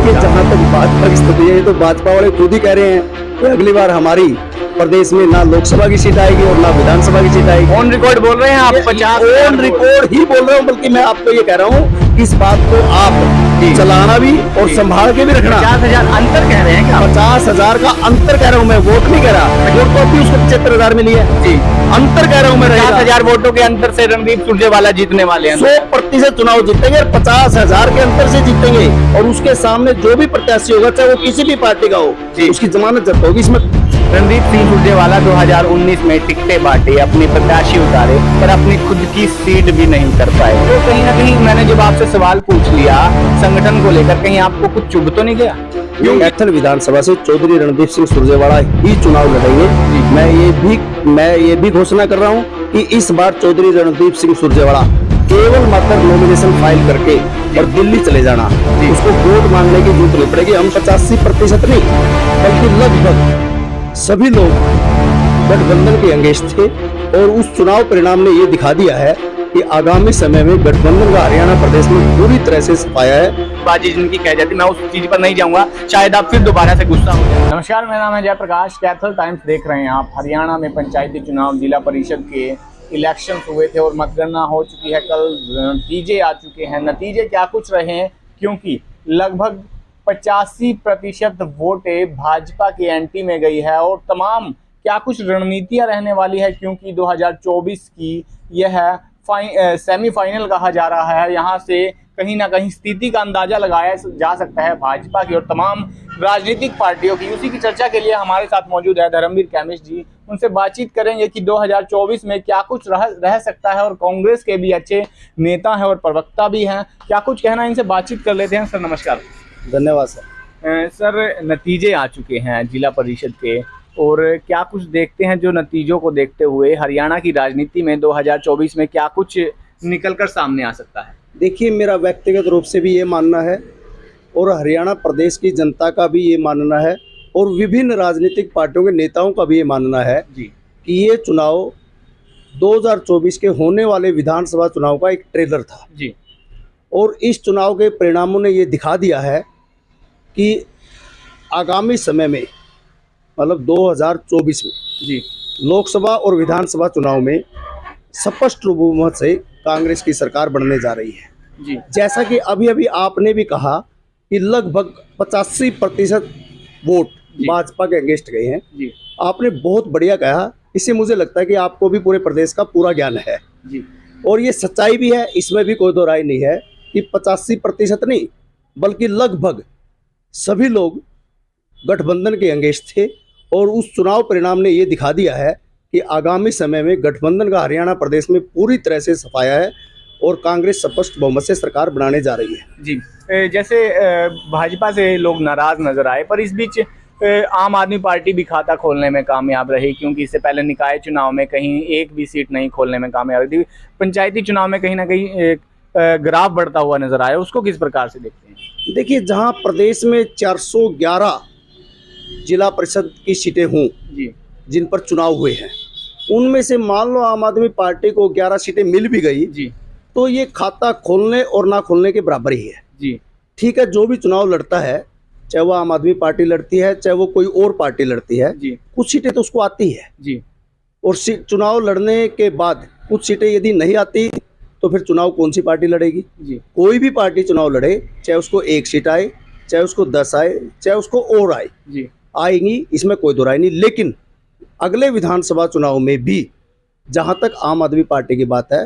देखिए, जहाँ तक भाजपा की स्थिति है, ये तो भाजपा वाले खुद ही कह रहे हैं कि अगली बार हमारी प्रदेश में ना लोकसभा की सीट आएगी और ना विधानसभा की सीट आएगी। ऑन रिकॉर्ड बोल रहे हैं आप? 50 ऑन रिकॉर्ड ही बोल रहा हूँ, बल्कि मैं आपको ये कह रहा हूँ कि इस बात को आप चलाना भी और संभाल के भी रखना। 50,000 अंतर कह रहे हैं क्या? 50,000 का अंतर कह रहा हूँ मैं, वोट नहीं कह रहा। वोट तो अभी उसको 75,000 मिली है जी। अंतर कह रहा हूँ मैं। 50,000 वोटों के अंतर से रणदीप सुरजेवाला जीतने वाले हैं। 100% चुनाव जीतेंगे और 50,000 के अंतर से जीतेंगे। और उसके सामने जो भी प्रत्याशी होगा, चाहे वो किसी भी पार्टी का हो, उसकी जमानत जब्त होगी। इसमें रणदीप सिंह सुरजेवाला 2019 में टिकटें बांटे, अपने प्रत्याशी उतारे, पर अपनी खुद की सीट भी नहीं कर पाए। तो कहीं ना कहीं मैंने जब आपसे सवाल पूछ लिया संगठन को लेकर, कहीं आपको कुछ चुभ तो नहीं गया? कैथल विधानसभा से चौधरी रणदीप सिंह सुरजेवाला ही चुनाव लड़ेंगे। मैं ये भी घोषणा कर रहा हूँ कि इस बार चौधरी रणदीप सिंह सुरजेवाला केवल मात्र नॉमिनेशन फाइल करके और दिल्ली चले जाना, उसको वोट मांगने की जरूरत नहीं पड़ेगी। हम 85% नहीं, बल्कि लगभग सभी लोग गठबंधन के अंगेज थे और उस चुनाव परिणाम ने ये दिखा दिया है कि आगामी समय में गठबंधन का हरियाणा प्रदेश में पूरी तरह से सफाया है। बाजी जिनकी कह जाती, मैं उस चीज पर नहीं जाऊंगा, शायद आप फिर दोबारा से गुस्सा हो जाए। नमस्कार, मेरा नाम है जयप्रकाश, कैथल टाइम्स देख रहे हैं आप। हरियाणा में पंचायती चुनाव, जिला परिषद के इलेक्शन हुए थे और मतगणना हो चुकी है। कल नतीजे आ चुके हैं। नतीजे क्या कुछ रहे हैं, क्योंकि लगभग 85% वोटें भाजपा की एंटी में गई है और तमाम क्या कुछ रणनीतियां रहने वाली है, क्योंकि 2024 की यह सेमीफाइनल कहा जा रहा है। यहाँ से कहीं ना कहीं स्थिति का अंदाजा लगाया जा सकता है भाजपा की और तमाम राजनीतिक पार्टियों की। उसी की चर्चा के लिए हमारे साथ मौजूद है धर्मवीर केमिस्ट जी। उनसे बातचीत करेंगे कि 2024 में क्या कुछ रह सकता है, और कांग्रेस के भी अच्छे नेता हैं और प्रवक्ता भी हैं, क्या कुछ कहना है, इनसे बातचीत कर लेते हैं। सर नमस्कार। धन्यवाद सर। सर नतीजे आ चुके हैं जिला परिषद के, और क्या कुछ देखते हैं जो नतीजों को देखते हुए हरियाणा की राजनीति में 2024 में क्या कुछ निकलकर सामने आ सकता है? देखिए, मेरा व्यक्तिगत रूप से भी ये मानना है और हरियाणा प्रदेश की जनता का भी ये मानना है और विभिन्न राजनीतिक पार्टियों के नेताओं का भी ये मानना है जी कि ये चुनाव 2024 के होने वाले विधानसभा चुनाव का एक ट्रेलर था जी। और इस चुनाव के परिणामों ने ये दिखा दिया है कि आगामी समय में, मतलब 2024 में जी, लोकसभा और विधानसभा चुनाव में स्पष्ट बहुमत से कांग्रेस की सरकार बनने जा रही है जी। जैसा कि अभी अभी आपने भी कहा कि लगभग 85% वोट भाजपा के अगेंस्ट गए हैं जी। आपने बहुत बढ़िया कहा। इससे मुझे लगता है कि आपको भी पूरे प्रदेश का पूरा ज्ञान है जी। और ये सच्चाई भी है, इसमें भी कोई दो राय नहीं है कि 85% नहीं, बल्कि लगभग सभी लोग गठबंधन के अंगेज थे और उस चुनाव परिणाम ने ये दिखा दिया है कि आगामी समय में गठबंधन का हरियाणा प्रदेश में पूरी तरह से सफाया है और कांग्रेस स्पष्ट बहुमत से सरकार बनाने जा रही है। जी, जैसे भाजपा से लोग नाराज नजर आए, पर इस बीच आम आदमी पार्टी भी खाता खोलने में कामयाब रही, क्योंकि इससे पहले निकाय चुनाव में कहीं एक भी सीट नहीं खोलने में कामयाब रही। पंचायती चुनाव में कहीं ना कहीं ग्राफ बढ़ता हुआ नजर आया, उसको किस प्रकार से देखते हैं? देखिए, जहां प्रदेश में 411 जिला परिषद की सीटें हों जी, जिन पर चुनाव हुए हैं, उनमें से मान लो आम आदमी पार्टी को 11 सीटें मिल भी गई जी, तो ये खाता खोलने और ना खोलने के बराबर ही है। जी, ठीक है, जो भी चुनाव लड़ता है, चाहे वो आम आदमी पार्टी लड़ती है, चाहे वो कोई और पार्टी लड़ती है, जी, कुछ सीटें तो उसको आती है जी, और चुनाव लड़ने के बाद कुछ सीटें यदि नहीं आती तो फिर चुनाव कौन सी पार्टी लड़ेगी? जी, कोई भी पार्टी चुनाव लड़े, चाहे उसको 1 सीट आए, चाहे उसको 10 आए, चाहे उसको और आए, जी, आएंगी, इसमें कोई दो राय नहीं। लेकिन अगले विधानसभा चुनाव में भी जहां तक आम आदमी पार्टी की बात है,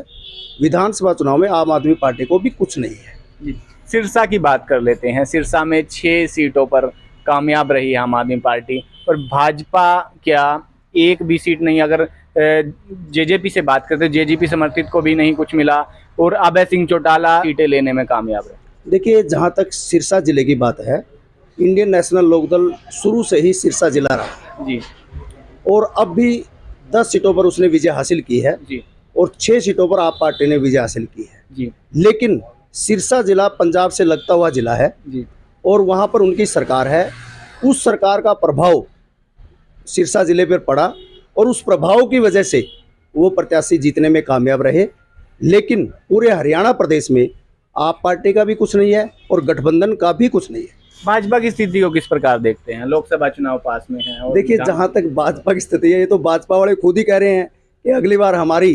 विधानसभा चुनाव में आम आदमी पार्टी को भी कुछ नहीं है। जी। सिरसा की बात कर लेते हैं। सिरसा में 6 सीटों पर कामयाब रही आम आदमी पार्टी, और भाजपा क्या एक भी सीट नहीं। अगर जेजेपी से बात करते हैं, जेजेपी समर्थित को भी नहीं कुछ मिला, और अभय सिंह चौटाला सीटें लेने में कामयाब रहे। देखिए, जहां तक सिरसा जिले की बात है, इंडियन नेशनल लोकदल शुरू से ही सिरसा जिला रहा जी, और अब भी 10 सीटों पर उसने विजय हासिल की है जी, और 6 सीटों पर आप पार्टी ने विजय हासिल की है। जी, लेकिन सिरसा जिला पंजाब से लगता हुआ जिला है जी, और वहाँ पर उनकी सरकार है। उस सरकार का प्रभाव सिरसा जिले पर पड़ा और उस प्रभाव की वजह से वो प्रत्याशी जीतने में कामयाब रहे। लेकिन पूरे हरियाणा प्रदेश में आप पार्टी का भी कुछ नहीं है और गठबंधन का भी कुछ नहीं है। भाजपा की स्थिति को किस प्रकार देखते हैं? लोकसभा चुनाव पास में है और देखिए, जहां तक भाजपा की स्थिति है, ये तो भाजपा वाले खुद ही कह रहे हैं कि अगली बार हमारी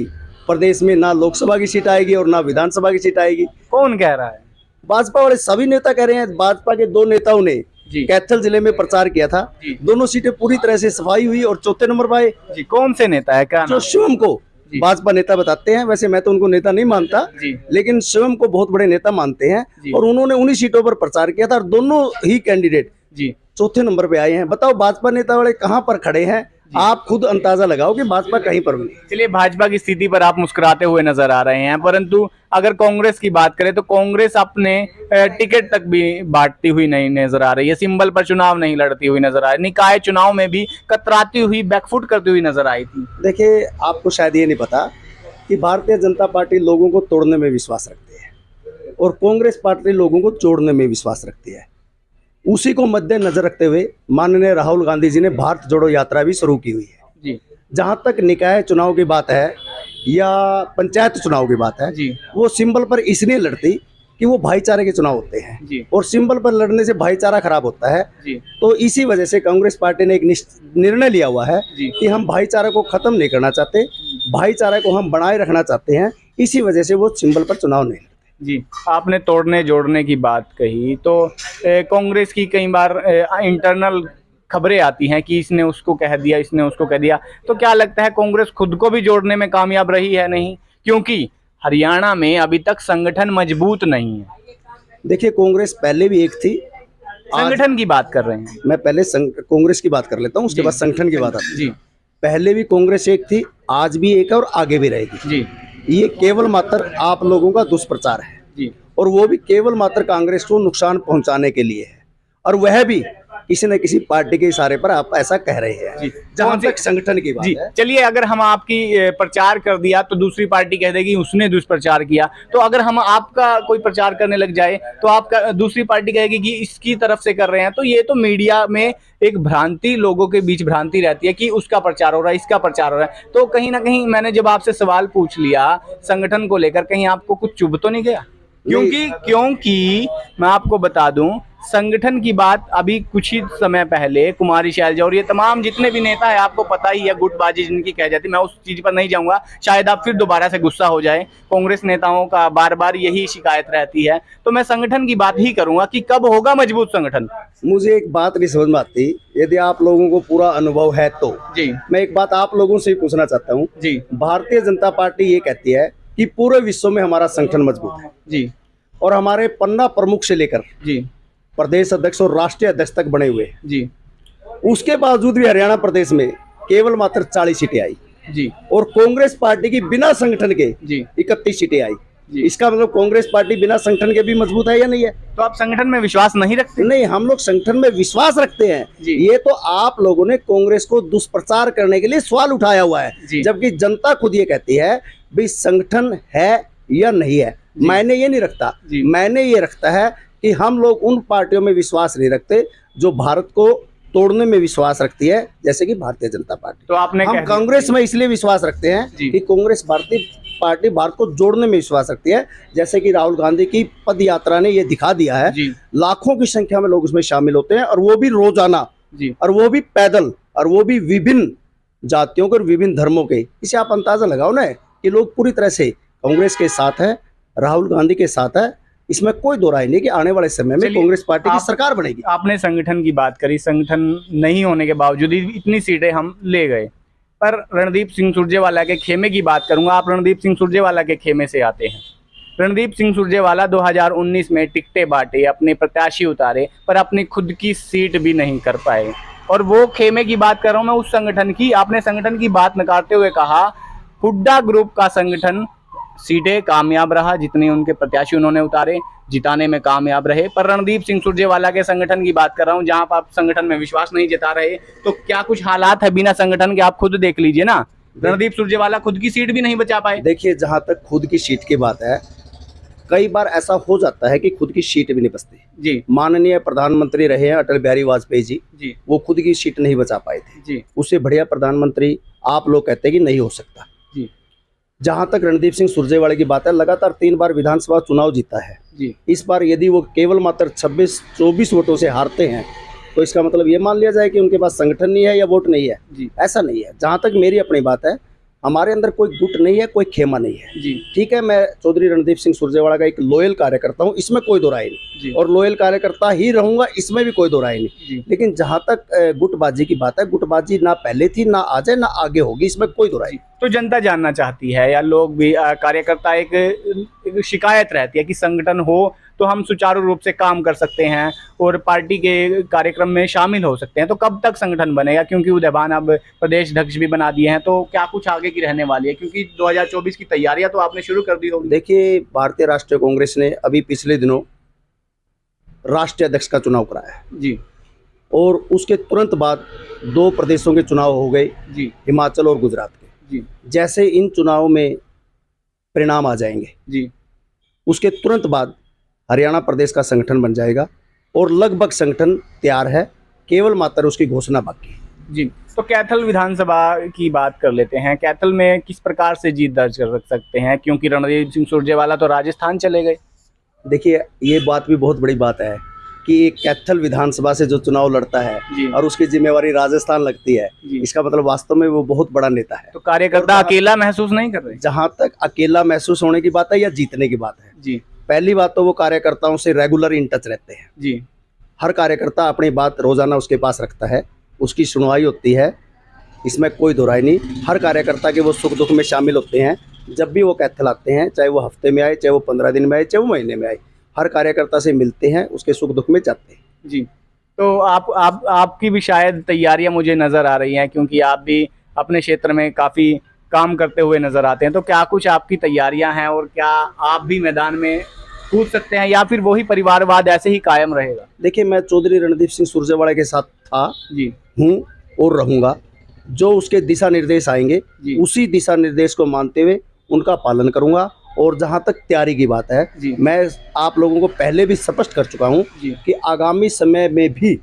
प्रदेश में ना लोकसभा की सीट आएगी और ना विधानसभा की सीट आएगी। कौन कह रहा है? भाजपा वाले सभी नेता कह रहे हैं। भाजपा के दो नेताओं ने जी। कैथल जिले में प्रचार किया था, जी। दोनों सीटें पूरी तरह से सफाई हुई और चौथे नंबर पर आए। जी, कौन से नेता है, क्या जो नाम? शिवम को जी। भाजपा नेता बताते हैं, वैसे मैं तो उनको नेता नहीं मानता, जी। लेकिन शिवम को बहुत बड़े नेता मानते हैं जी। और उन्होंने उन्हीं सीटों पर प्रचार किया था और दोनों ही कैंडिडेट जी। चौथे नंबर पे आए हैं। बताओ भाजपा नेता वाले कहां पर खड़े हैं? आप खुद अंदाजा लगाओ कि भाजपा कहीं पर भी नहीं। चलिए, भाजपा की स्थिति पर आप मुस्कुराते हुए नजर आ रहे हैं, परंतु अगर कांग्रेस की बात करें तो कांग्रेस अपने टिकट तक भी बांटती हुई नहीं नजर आ रही है, सिंबल पर चुनाव नहीं लड़ती हुई नजर आ रही, निकाय चुनाव में भी कतराती हुई, बैकफुट करती हुई नजर आई थी। देखिए, आपको शायद ये नहीं पता कि भारतीय जनता पार्टी लोगों को तोड़ने में विश्वास रखती है और कांग्रेस पार्टी लोगों को जोड़ने में विश्वास रखती है। उसी को मद्देनजर रखते हुए माननीय राहुल गांधी जी ने भारत जोड़ो यात्रा भी शुरू की हुई है। जी। जहां तक निकाय चुनाव की बात है या पंचायत चुनाव की बात है, जी। वो सिंबल पर इसलिए लड़ती कि वो भाईचारे के चुनाव होते हैं। जी। और सिंबल पर लड़ने से भाईचारा खराब होता है। जी। तो इसी वजह से कांग्रेस पार्टी ने एक निर्णय लिया हुआ है जी। कि हम भाईचारा को खत्म नहीं करना चाहते, भाईचारा को हम बनाए रखना चाहते हैं। इसी वजह से वो सिंबल पर चुनाव नहीं लड़ते। जी, आपने तोड़ने जोड़ने की बात कही तो कांग्रेस की कई बार इंटरनल खबरें आती हैं कि इसने उसको कह दिया, इसने उसको कह दिया, तो क्या लगता है कांग्रेस खुद को भी जोड़ने में कामयाब रही है? नहीं, क्योंकि हरियाणा में अभी तक संगठन मजबूत नहीं है। देखिए, कांग्रेस पहले भी एक थी। संगठन की बात कर रहे हैं। मैं पहले कांग्रेस की बात कर लेता हूँ, उसके जी। बाद संगठन की बात आती है। जी। पहले भी कांग्रेस एक थी, आज भी एक है और आगे भी रहेगी। जी। ये केवल मात्र आप लोगों का दुष्प्रचार है जी। और वो भी केवल मात्र कांग्रेस को नुकसान पहुंचाने के लिए है, और वह भी किसी न किसी पार्टी के इशारे पर आप ऐसा कह रहे हैं। जी। जहां तक संगठन की बात जी, है, चलिए, अगर हम आपकी प्रचार कर दिया तो दूसरी पार्टी कह देगी उसने दुष्प्रचार किया, तो अगर हम आपका कोई प्रचार करने लग जाए तो आपका दूसरी पार्टी कहेगी कि इसकी तरफ से कर रहे हैं। तो ये तो मीडिया में एक भ्रांति, लोगों के बीच भ्रांति रहती है कि उसका प्रचार हो रहा है, इसका प्रचार हो रहा है। तो कहीं ना कहीं मैंने जब आपसे सवाल पूछ लिया संगठन को लेकर, कहीं आपको कुछ चुभ तो नहीं गया? क्योंकि मैं आपको बता दूं, संगठन की बात अभी कुछ ही समय पहले कुमारी शैलजा और ये तमाम जितने भी नेता है, आपको पता ही है, गुटबाजी जिनकी कह जाती, मैं उस चीज पर नहीं जाऊंगा, शायद आप फिर दोबारा से गुस्सा हो जाए। कांग्रेस नेताओं का बार बार यही शिकायत रहती है, तो मैं संगठन की बात ही करूंगा कि कब होगा मजबूत संगठन। मुझे एक बात नहीं समझ में आती, यदि आप लोगों को पूरा अनुभव है तो जी। मैं एक बात आप लोगों से ही पूछना चाहता हूँ। जी। भारतीय जनता पार्टी ये कहती है कि पूरे विश्व में हमारा संगठन मजबूत है। जी। और हमारे पन्ना प्रमुख से लेकर जी। प्रदेश अध्यक्ष और राष्ट्रीय अध्यक्ष तक बने हुए हैं। जी। उसके बावजूद भी हरियाणा प्रदेश में केवल मात्र 40 सीटें आई। जी। और कांग्रेस पार्टी की बिना संगठन के जी। 31 सीटें आई। जी। इसका मतलब कांग्रेस पार्टी बिना संगठन के भी मजबूत है या नहीं है? तो आप संगठन में विश्वास नहीं रखते? नहीं, हम लोग संगठन में विश्वास रखते हैं। जी। ये तो आप लोगों ने कांग्रेस को दुष्प्रचार करने के लिए सवाल उठाया हुआ है, जबकि जनता खुद ये कहती है भाई संगठन है या नहीं है। मैंने ये नहीं रखता, मैंने ये रखता है कि हम लोग उन पार्टियों में विश्वास नहीं रखते जो भारत को तोड़ने में विश्वास रखती है, जैसे कि भारतीय जनता पार्टी। तो आपने हम कांग्रेस में इसलिए विश्वास रखते हैं कि कांग्रेस भारतीय पार्टी भारत को जोड़ने में विश्वास रखती है, जैसे कि राहुल गांधी की पद यात्रा ने ये दिखा दिया है। लाखों की संख्या में लोग उसमें शामिल होते हैं, और वो भी रोजाना, और वो भी पैदल, और वो भी विभिन्न जातियों के और विभिन्न धर्मों के। इसे आप अंदाजा लगाओ ना कि लोग पूरी तरह से कांग्रेस के साथ है, राहुल गांधी के साथ है। इसमें कोई दो राय नहीं कि आने वाले समय में कांग्रेस पार्टी की सरकार बनेगी। आपने संगठन की बात करी, संगठन नहीं होने के बावजूद इतनी सीटें हम ले गए, पर रणदीप सिंह सुरजेवाला के खेमे की बात करूंगा। आप रणदीप सिंह सुरजेवाला के खेमे से आते हैं। रणदीप सिंह सुरजेवाला 2019 में टिकटें बांटे, अपने प्रत्याशी उतारे, पर अपनी खुद की सीट भी नहीं कर पाए। और वो खेमे की बात कर रहा हूं मैं, उस संगठन की। आपने संगठन की बात नकारते हुए कहा हुड्डा ग्रुप का संगठन सीटें कामयाब रहा, जितने उनके प्रत्याशी उन्होंने उतारे जिताने में कामयाब रहे। पर रणदीप सिंह सुरजेवाला के संगठन की बात कर रहा हूं, जहां पर आप संगठन में विश्वास नहीं जता रहे, तो क्या कुछ हालात है बिना संगठन के? आप खुद देख लीजिए ना, रणदीप सुरजेवाला खुद की सीट भी नहीं बचा पाए। देखिए, जहां तक खुद की सीट की बात है, कई बार ऐसा हो जाता है कि खुद की सीट भी नहीं बचती। जी। माननीय प्रधानमंत्री रहे हैं अटल बिहारी वाजपेयी जी, वो खुद की सीट नहीं बचा पाए थे। जी। उससे बढ़िया प्रधानमंत्री आप लोग कहते हैं कि नहीं हो सकता। जी। जहां तक रणदीप सिंह सुरजेवाला की बात है, लगातार 3 बार विधानसभा चुनाव जीता है। जी इस बार यदि वो केवल मात्र 26-24 वोटों से हारते हैं तो इसका मतलब ये मान लिया जाए कि उनके पास संगठन नहीं है या वोट नहीं है। जी ऐसा नहीं है। जहां तक मेरी अपनी बात है, हमारे अंदर कोई गुट नहीं है, कोई खेमा नहीं है। जी ठीक है, मैं चौधरी रणदीप सिंह सुरजेवाला का एक लॉयल कार्यकर्ता हूं, इसमें कोई दो राय नहीं, जी और लॉयल कार्यकर्ता ही रहूंगा, इसमें भी कोई दो राय नहीं। जी लेकिन जहां तक गुटबाजी की बात है, गुटबाजी ना पहले थी, ना आज है, ना आगे होगी, इसमें कोई दो राय नहीं। तो जनता जानना चाहती है या लोग भी कार्यकर्ता एक शिकायत रहती है कि संगठन हो तो हम सुचारू रूप से काम कर सकते हैं और पार्टी के कार्यक्रम में शामिल हो सकते हैं। तो कब तक संगठन बनेगा, क्योंकि उदयभान अब प्रदेश अध्यक्ष भी बना दिए हैं, तो क्या कुछ आगे की रहने वाली है, क्योंकि 2024 की तैयारियां तो आपने शुरू कर दी होगी। देखिए, भारतीय राष्ट्रीय कांग्रेस ने अभी पिछले दिनों राष्ट्रीय अध्यक्ष का चुनाव कराया है, जी और उसके तुरंत बाद 2 प्रदेशों के चुनाव हो गए, जी हिमाचल और गुजरात के। जी जैसे इन चुनावों में परिणाम आ जाएंगे, जी उसके तुरंत बाद हरियाणा प्रदेश का संगठन बन जाएगा, और लगभग संगठन तैयार है, केवल मात्र उसकी घोषणा बाकी है। जी तो कैथल विधानसभा की बात कर लेते हैं। कैथल में किस प्रकार से जीत दर्ज कर सकते हैं, क्योंकि रणदीप सिंह सुरजेवाला तो राजस्थान चले गए। देखिए, ये बात भी बहुत बड़ी बात है कि एक कैथल विधानसभा से जो चुनाव लड़ता है जी और उसकी जिम्मेवारी राजस्थान लगती है, जी इसका मतलब वास्तव में वो बहुत बड़ा नेता है। तो कार्यकर्ता अकेला महसूस नहीं कर रहे। जहां तक अकेला महसूस होने की बात है या जीतने की बात है, जी पहली बात तो वो कार्यकर्ताओं से रेगुलर इन टच रहते हैं। जी हर कार्यकर्ता अपनी बात रोजाना उसके पास रखता है, उसकी सुनवाई होती है, इसमें कोई दो राय नहीं। हर कार्यकर्ता के वो सुख दुख में शामिल होते हैं। जब भी वो कैथल आते हैं, चाहे वो हफ्ते में आए, चाहे वो 15 दिन में आए, चाहे वो महीने में आए, हर कार्यकर्ता से मिलते हैं, उसके सुख दुख में जाते हैं। जी तो आपकी भी शायद तैयारियां मुझे नज़र आ रही हैं, क्योंकि आप भी अपने क्षेत्र में काफ़ी काम करते हुए नज़र आते हैं। तो क्या कुछ आपकी तैयारियां हैं और क्या आप भी मैदान में कूद सकते हैं, या फिर वही परिवारवाद ऐसे ही कायम रहेगा। देखिए, मैं चौधरी रणदीप सिंह सुरजेवाला के साथ था, जी हूँ और रहूँगा। जो उसके दिशा निर्देश आएंगे, जी उसी दिशा निर्देश को मानते हुए उनका पालन करूँगा। और जहाँ तक तैयारी की बात है, जी मैं आप लोगों को पहले भी स्पष्ट कर चुका हूँ जी कि आगामी समय में भी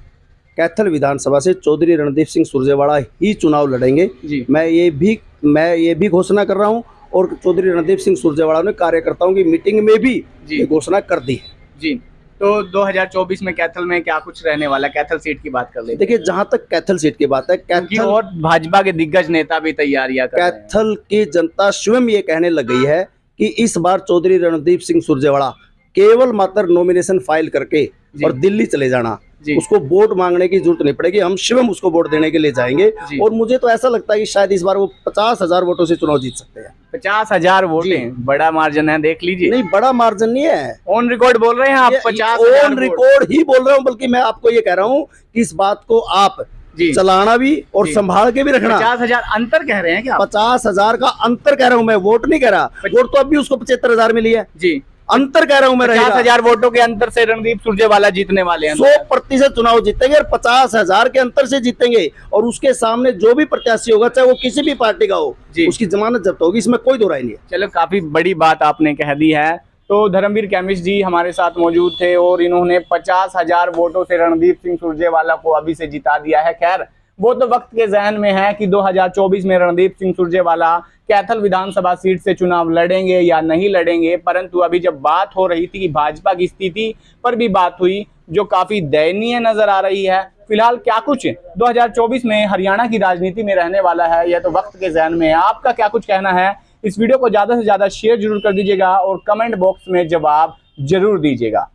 कैथल विधानसभा से चौधरी रणदीप सिंह सुरजेवाला ही चुनाव लड़ेंगे। जी मैं ये भी घोषणा कर रहा हूँ, और चौधरी रणदीप सिंह सुरजेवाला ने कार्यकर्ताओं की मीटिंग में भी जी ये घोषणा कर दी है। जी तो 2024 में कैथल में क्या कुछ रहने वाला है, कैथल सीट की बात कर लेते हैं। देखिए, जहाँ तक कैथल सीट की बात है, क्योंकि कैथल और भाजपा के दिग्गज नेता भी तैयारियां कर रहे हैं। कैथल की जनता स्वयं ये कहने लग गई है कि इस बार चौधरी रणदीप सिंह सुरजेवाला केवल मात्र नॉमिनेशन फाइल करके जी। और दिल्ली चले जाना, जी। उसको वोट मांगने की जरूरत नहीं पड़ेगी, हम स्वयं उसको वोट देने के लिए जाएंगे। जी। और मुझे तो ऐसा लगता है कि शायद इस बार वो 50,000 वोटों से चुनाव जीत सकते हैं। 50,000 वोट जी। हैं, बड़ा मार्जिन है, देख लीजिए। नहीं, बड़ा मार्जिन नहीं है, ऑन रिकॉर्ड बोल रहे हैं आप 50,000 ऑन रिकॉर्ड ही बोल रहा हूँ। बल्कि मैं आपको ये कह रहा हूँ कि इस बात को आप जी चलाना भी और जी। संभाल के भी रखना। 50,000 अंतर कह रहे हैं क्या आप? 50,000 का अंतर कह रहा हूँ मैं, वोट नहीं कह रहा। वोट तो अभी उसको 75,000 मिली है, जी अंतर कह रहा हूँ मैं। 50,000 वोटों के अंतर से रणदीप सुरजेवाला जीतने वाले हैं। 100% चुनाव जीतेंगे और 50,000 के अंतर से जीतेंगे। और उसके सामने जो भी प्रत्याशी होगा, चाहे वो किसी भी पार्टी का हो, जी। उसकी जमानत जब्त होगी, इसमें कोई दो राय नहीं है। चलो, काफी बड़ी बात आपने कह दी है। तो धर्मवीर केमिस्ट जी हमारे साथ मौजूद थे और इन्होंने 50,000 वोटों से रणदीप सिंह सुरजेवाला को अभी से जिता दिया है। खैर, वो तो वक्त के जहन में है कि 2024 में रणदीप सिंह सुरजेवाला कैथल विधानसभा सीट से चुनाव लड़ेंगे या नहीं लड़ेंगे। परंतु अभी जब बात हो रही थी कि भाजपा की स्थिति पर भी बात हुई, जो काफी दयनीय नजर आ रही है। फिलहाल क्या कुछ 2024 में हरियाणा की राजनीति में रहने वाला है, यह तो वक्त के जहन में है। आपका क्या कुछ कहना है? इस वीडियो को ज्यादा से ज्यादा शेयर जरूर कर दीजिएगा और कमेंट बॉक्स में जवाब जरूर दीजिएगा।